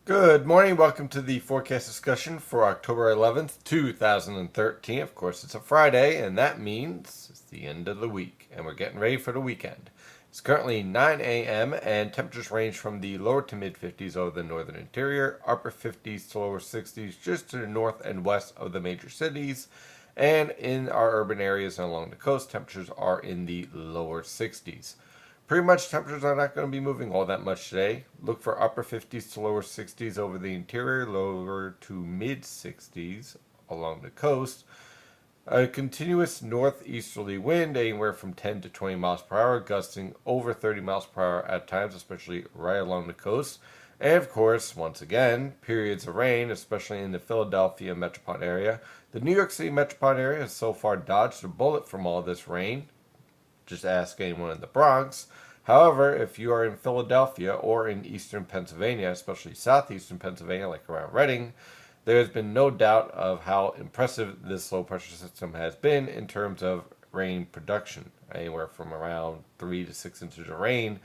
Good morning. Welcome to the forecast discussion for October 11th, 2013. Of course, it's a Friday, and that means it's the end of the week, and we're getting ready for the weekend. It's currently 9 a.m., and temperatures range from the lower to mid 50s over the northern interior, upper 50s to lower 60s just to the north and west of the major cities. And in our urban areas and along the coast, temperatures are in the lower 60s. Pretty much temperatures are not going to be moving all that much today. Look for upper 50s to lower 60s over the interior, lower to mid 60s along the coast. A continuous northeasterly wind, anywhere from 10 to 20 miles per hour, gusting over 30 miles per hour at times, especially right along the coast. And of course, once again, periods of rain, especially in the Philadelphia metropolitan area. The New York City metropolitan area has so far dodged a bullet from all this rain. Just ask anyone in the Bronx. However, if you are in Philadelphia or in eastern Pennsylvania, especially southeastern Pennsylvania, like around Reading, there has been no doubt of how impressive this low pressure system has been in terms of rain production, anywhere from around 3 to 6 inches of rain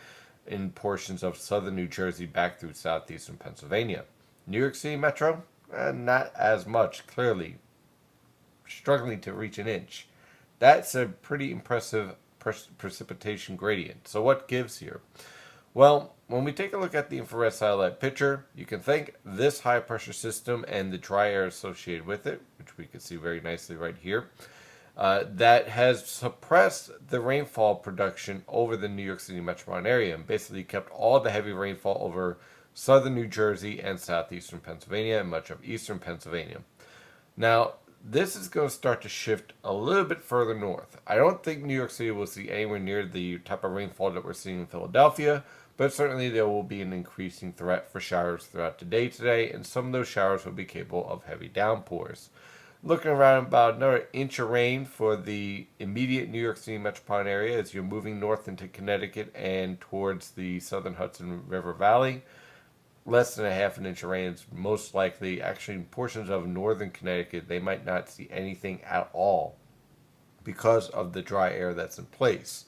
in portions of southern New Jersey back through southeastern Pennsylvania. New York City Metro, not as much, clearly struggling to reach an inch. That's a pretty impressive precipitation gradient. So what gives here? Well, when we take a look at the infrared satellite picture, you can thank this high pressure system and the dry air associated with it, which we can see very nicely right here, that has suppressed the rainfall production over the New York City metropolitan area and basically kept all the heavy rainfall over southern New Jersey and southeastern Pennsylvania and much of eastern Pennsylvania. Now, this is going to start to shift a little bit further north. I don't think New York City will see anywhere near the type of rainfall that we're seeing in Philadelphia, but certainly there will be an increasing threat for showers throughout the day today, and some of those showers will be capable of heavy downpours. Looking around about another inch of rain for the immediate New York City metropolitan area as you're moving north into Connecticut and towards the southern Hudson River Valley. Less than a half an inch of rain is most likely. Actually, in portions of northern Connecticut, they might not see anything at all because of the dry air that's in place.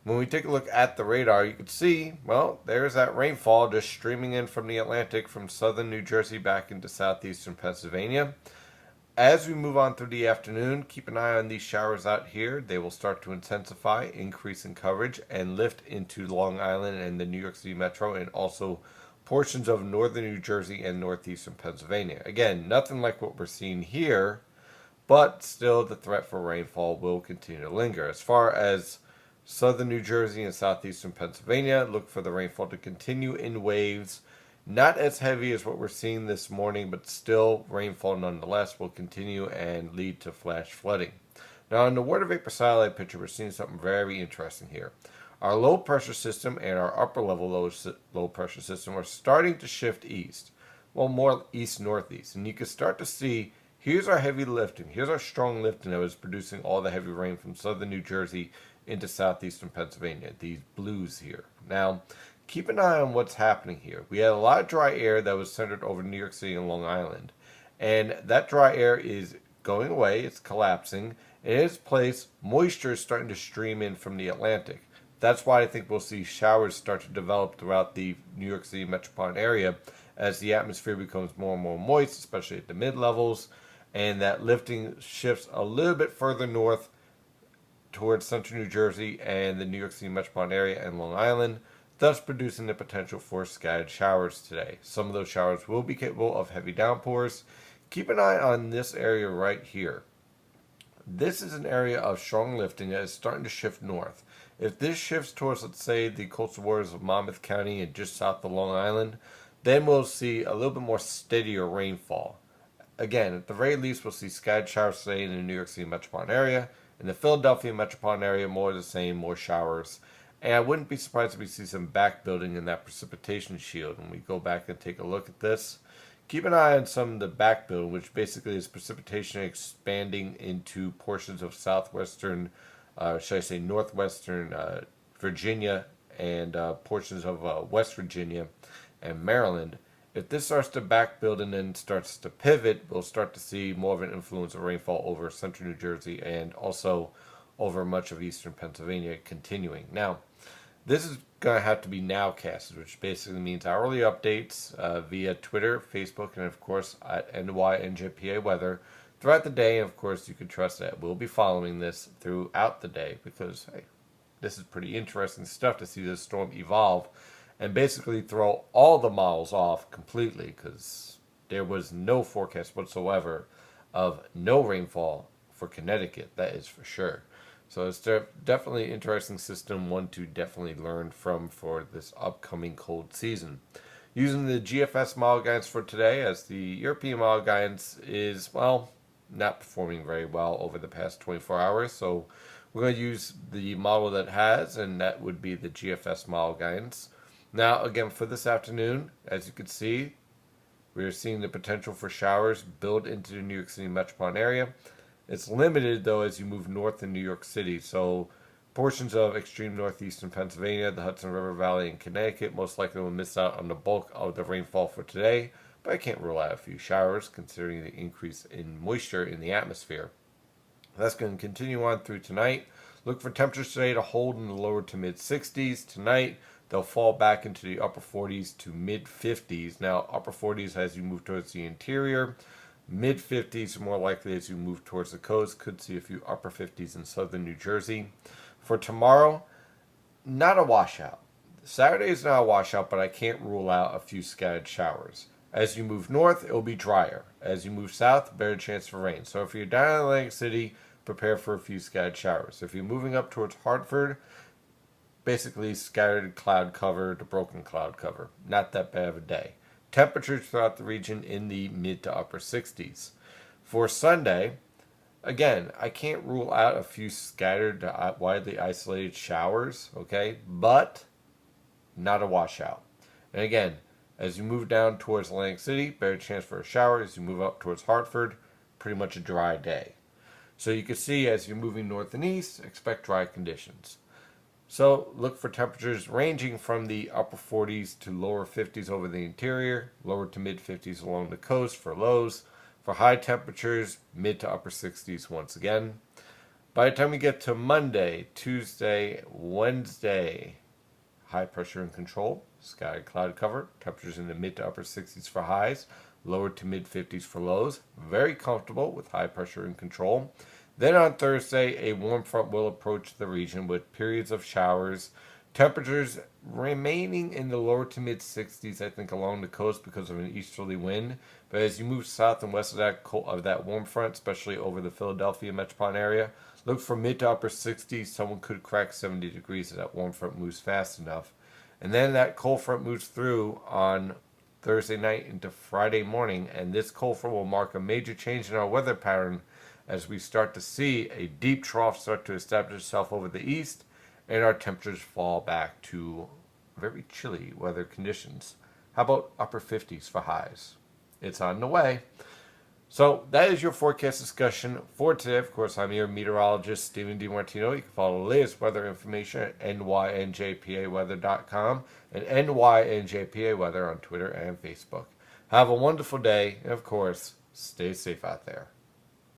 When we take a look at the radar, you can see, well, there's that rainfall just streaming in from the Atlantic from southern New Jersey back into southeastern Pennsylvania. As we move on through the afternoon, keep an eye on these showers out here. They will start to intensify, increase in coverage, and lift into Long Island and the New York City metro, and also portions of northern New Jersey and northeastern Pennsylvania. Again, nothing like what we're seeing here, but still the threat for rainfall will continue to linger. As far as southern New Jersey and southeastern Pennsylvania, look for the rainfall to continue in waves. Not as heavy as what we're seeing this morning, but still rainfall nonetheless will continue and lead to flash flooding. Now, in the water vapor satellite picture, we're seeing something very interesting here. Our low pressure system and our upper level low pressure system are starting to shift east. Well, more east northeast. And you can start to see here's our heavy lifting. Here's our strong lifting that was producing all the heavy rain from southern New Jersey into southeastern Pennsylvania. These blues here. Now, keep an eye on what's happening here. We had a lot of dry air that was centered over New York City and Long Island. And that dry air is going away. It's collapsing. In its place, moisture is starting to stream in from the Atlantic. That's why I think we'll see showers start to develop throughout the New York City metropolitan area as the atmosphere becomes more and more moist, especially at the mid levels, and that lifting shifts a little bit further north towards central New Jersey and the New York City metropolitan area and Long Island, thus producing the potential for scattered showers today. Some of those showers will be capable of heavy downpours. Keep an eye on this area right here. This is an area of strong lifting that is starting to shift north. If this shifts towards, let's say, the coastal waters of Monmouth County and just south of Long Island, then we'll see a little bit more steadier rainfall. Again, at the very least, we'll see scattered showers today in the New York City metropolitan area. In the Philadelphia metropolitan area, more of the same, more showers. And I wouldn't be surprised if we see some back building in that precipitation shield. When we go back and take a look at this, keep an eye on some of the back building, which basically is precipitation expanding into portions of southwestern, should I say northwestern Virginia and portions of West Virginia and Maryland. If this starts to back build and then starts to pivot, we'll start to see more of an influence of rainfall over central New Jersey and also over much of eastern Pennsylvania continuing. Now, This is going to have to be nowcasted, which basically means hourly updates via Twitter, Facebook, and of course at NYNJPA Weather throughout the day. And of course, you can trust that we'll be following this throughout the day because, hey, this is pretty interesting stuff to see this storm evolve and basically throw all the models off completely because there was no forecast whatsoever of no rainfall for Connecticut. That is for sure. So it's definitely an interesting system, one to definitely learn from for this upcoming cold season. Using the GFS model guidance for today, as the European model guidance is, well, not performing very well over the past 24 hours. So we're going to use the model that has, and that would be the GFS model guidance. Now, again, for this afternoon, as you can see, we are seeing the potential for showers build into the New York City metropolitan area. It's limited, though, as you move north in New York City. So portions of extreme northeastern Pennsylvania, the Hudson River Valley, and Connecticut most likely will miss out on the bulk of the rainfall for today. But I can't rule out a few showers, considering the increase in moisture in the atmosphere. That's going to continue on through tonight. Look for temperatures today to hold in the lower to mid 60s. Tonight, they'll fall back into the upper 40s to mid 50s. Now, upper 40s as you move towards the interior. Mid 50s are more likely as you move towards the coast. Could see a few upper 50s in southern New Jersey. For tomorrow, not a washout. Saturday is not a washout, but I can't rule out a few scattered showers. As you move north, it will be drier. As you move south, better chance for rain. So if you're down in Atlantic City, prepare for a few scattered showers. If you're moving up towards Hartford, basically scattered cloud cover to broken cloud cover. Not that bad of a day. Temperatures throughout the region in the mid to upper 60s. For Sunday, again, I can't rule out a few scattered, widely isolated showers, okay, but not a washout. And again, as you move down towards Atlantic City, better chance for a shower. As you move up towards Hartford, pretty much a dry day. So you can see as you're moving north and east, expect dry conditions. So look for temperatures ranging from the upper 40s to lower 50s over the interior, lower to mid 50s along the coast for lows. For high temperatures, mid to upper 60s once again. By the time we get to Monday, Tuesday, Wednesday, high pressure and control, sky cloud cover, temperatures in the mid to upper 60s for highs, lower to mid 50s for lows. Very comfortable with high pressure and control. Then on Thursday, a warm front will approach the region with periods of showers. Temperatures remaining in the lower to mid 60s, I think, along the coast because of an easterly wind. But as you move south and west of that warm front, especially over the Philadelphia metropolitan area, look for mid to upper 60s. Someone could crack 70 degrees if that warm front moves fast enough. And then that cold front moves through on Thursday night into Friday morning, and this cold front will mark a major change in our weather pattern as we start to see a deep trough start to establish itself over the east, and our temperatures fall back to very chilly weather conditions. How about upper 50s for highs? It's on the way. So that is your forecast discussion for today. Of course, I'm your meteorologist, Stephen DiMartino. You can follow the latest weather information at nynjpaweather.com and nynjpaweather on Twitter and Facebook. Have a wonderful day, and of course, stay safe out there.